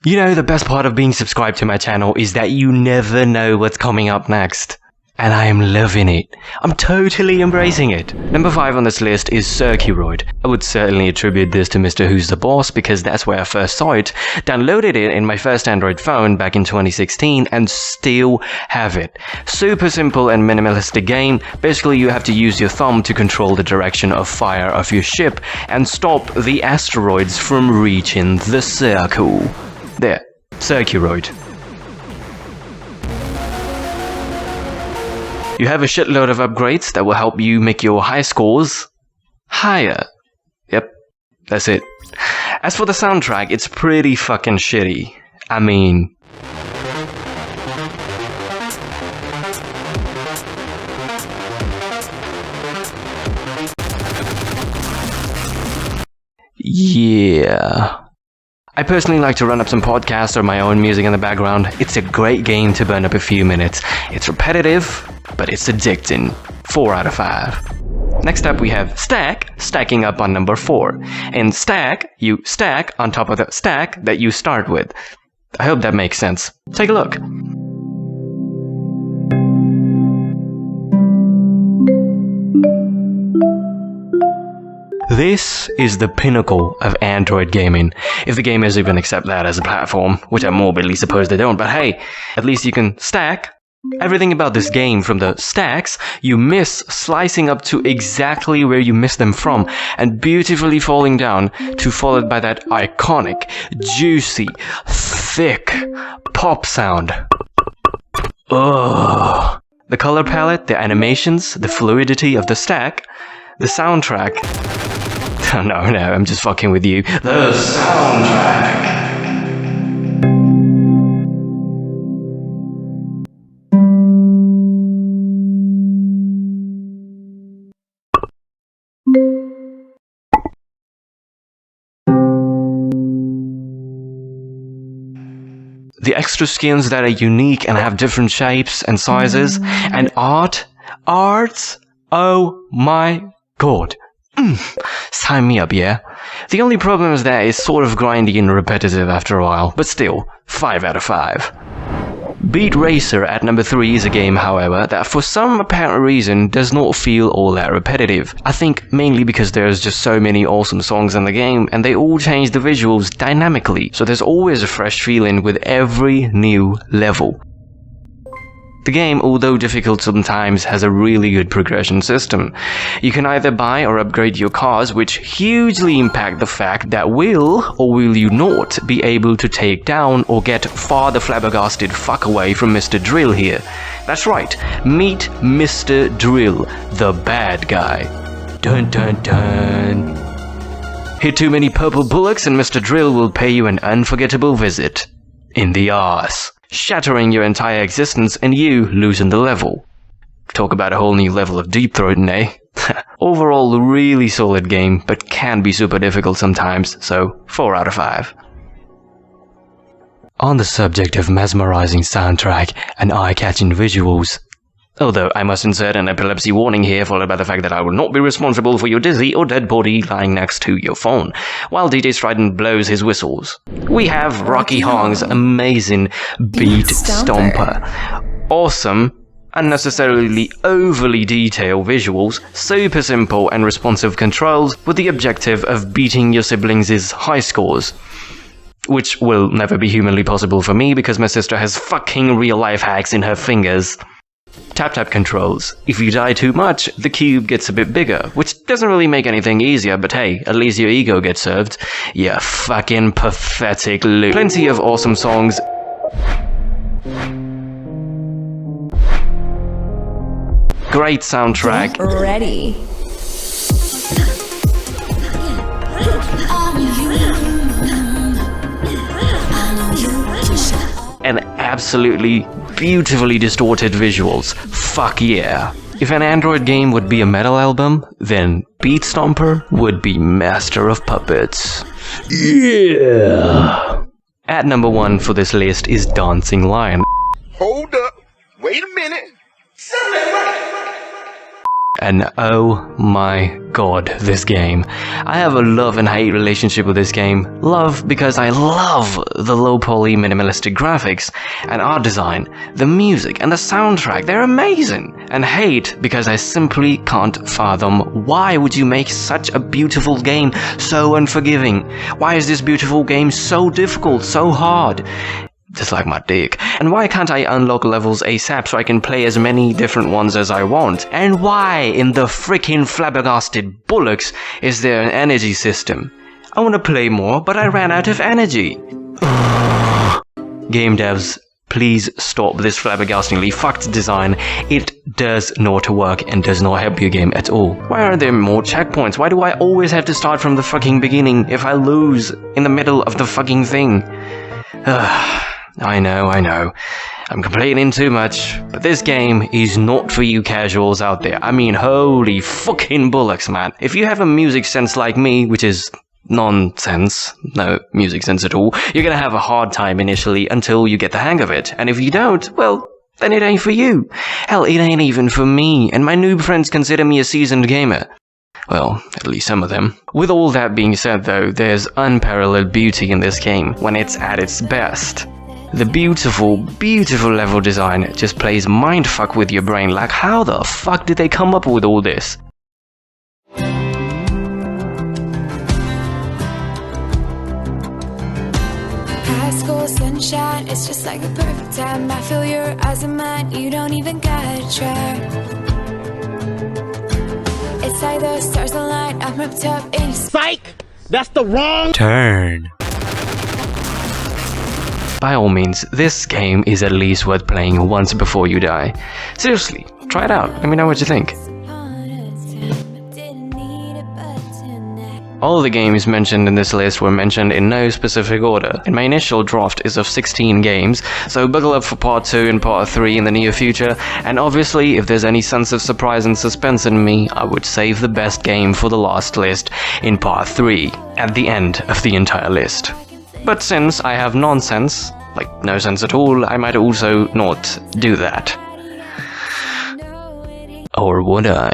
You know, the best part of being subscribed to my channel is that you never know what's coming up next. And I am loving it. I'm totally embracing it. Number 5 on this list is Circuroid. I would certainly attribute this to Mr. Who's the Boss because that's where I first saw it, downloaded it in my first Android phone back in 2016 and still have it. Super simple and minimalistic game. Basically you have to use your thumb to control the direction of fire of your ship and stop the asteroids from reaching the circle. There, Circuroid. You have a shitload of upgrades that will help you make your high scores higher. Yep, that's it. As for the soundtrack, it's pretty fucking shitty. I mean... yeah. I personally like to run up some podcasts or my own music in the background. It's a great game to burn up a few minutes. It's repetitive, but it's addicting. 4 out of 5. Next up we have Stack, stacking up on number 4. In Stack, you stack on top of the stack that you start with. I hope that makes sense. Take a look. This is the pinnacle of Android gaming, if the gamers even accept that as a platform, which I morbidly suppose they don't, but hey, at least you can stack. Everything about this game, from the stacks you miss slicing up to exactly where you missed them from, and beautifully falling down, to followed by that iconic, juicy, thick pop sound. Ugh. The color palette, the animations, the fluidity of the stack, the soundtrack... No, I'm just fucking with you. The soundtrack! The extra skins that are unique and have different shapes and sizes, and arts, oh my god. Sign me up, yeah? The only problem is that it's sort of grindy and repetitive after a while, but still, 5 out of 5. Beat Racer at number 3 is a game, however, that for some apparent reason does not feel all that repetitive. I think mainly because there's just so many awesome songs in the game, and they all change the visuals dynamically, so there's always a fresh feeling with every new level. The game, although difficult sometimes, has a really good progression system. You can either buy or upgrade your cars, which hugely impact the fact that will or will you not be able to take down or get far the flabbergasted fuck away from Mr. Drill here. That's right, meet Mr. Drill, the bad guy. Dun dun dun. Hit too many purple bullocks and Mr. Drill will pay you an unforgettable visit. In the arse. Shattering your entire existence and you losing the level. Talk about a whole new level of deep throating, eh? Overall, really solid game, but can be super difficult sometimes, so 4 out of 5. On the subject of mesmerizing soundtrack and eye-catching visuals, although I must insert an epilepsy warning here, followed by the fact that I will not be responsible for your dizzy or dead body lying next to your phone, while DJ Strident blows his whistles. We have Rocky Hong's amazing Beat Stomper. Awesome, unnecessarily overly detailed visuals, super simple and responsive controls, with the objective of beating your siblings' high scores. Which will never be humanly possible for me because my sister has fucking real-life hacks in her fingers. Tap-tap controls. If you die too much, the cube gets a bit bigger, which doesn't really make anything easier, but hey, at least your ego gets served. You fucking pathetic loot. Plenty of awesome songs. Great soundtrack. Get ready. And absolutely beautifully distorted visuals. Fuck yeah. If an Android game would be a metal album, then Beat Stomper would be Master of Puppets. Yeah! At number 1 for this list is Dancing Lion. Hold up. Wait a minute. and oh my god, this game. I have a love and hate relationship with this game. Love because I love the low poly minimalistic graphics and art design, the music and the soundtrack, they're amazing. And hate because I simply can't fathom why would you make such a beautiful game so unforgiving? Why is this beautiful game so difficult, so hard? Just like my dick. And why can't I unlock levels ASAP so I can play as many different ones as I want? And why in the freaking flabbergasted bullocks is there an energy system? I want to play more, but I ran out of energy. Game devs, please stop this flabbergastingly fucked design. It does not work and does not help your game at all. Why aren't there more checkpoints? Why do I always have to start from the fucking beginning if I lose in the middle of the fucking thing? I know. I'm complaining too much, but this game is not for you casuals out there. I mean, holy fucking bullocks, man. If you have a music sense like me, which is nonsense, no music sense at all, you're gonna have a hard time initially until you get the hang of it. And if you don't, well, then it ain't for you. Hell, it ain't even for me, and my noob friends consider me a seasoned gamer. Well, at least some of them. With all that being said though, there's unparalleled beauty in this game when it's at its best. The beautiful, beautiful level design just plays mindfuck with your brain, like how the fuck did they come up with all this? High school sunshine, it's just like the perfect time. I feel your eyes and mine, you don't even gotta try. It's like the stars align, I'm wrapped up in Psych! That's the wrong turn. By all means, this game is at least worth playing once before you die. Seriously, try it out. Let me know what you think. All the games mentioned in this list were mentioned in no specific order, and my initial draft is of 16 games, so buckle up for part 2 and part 3 in the near future, and obviously if there's any sense of surprise and suspense in me, I would save the best game for the last list in part 3, at the end of the entire list. But since I have nonsense, like no sense at all, I might also not do that. Or would I?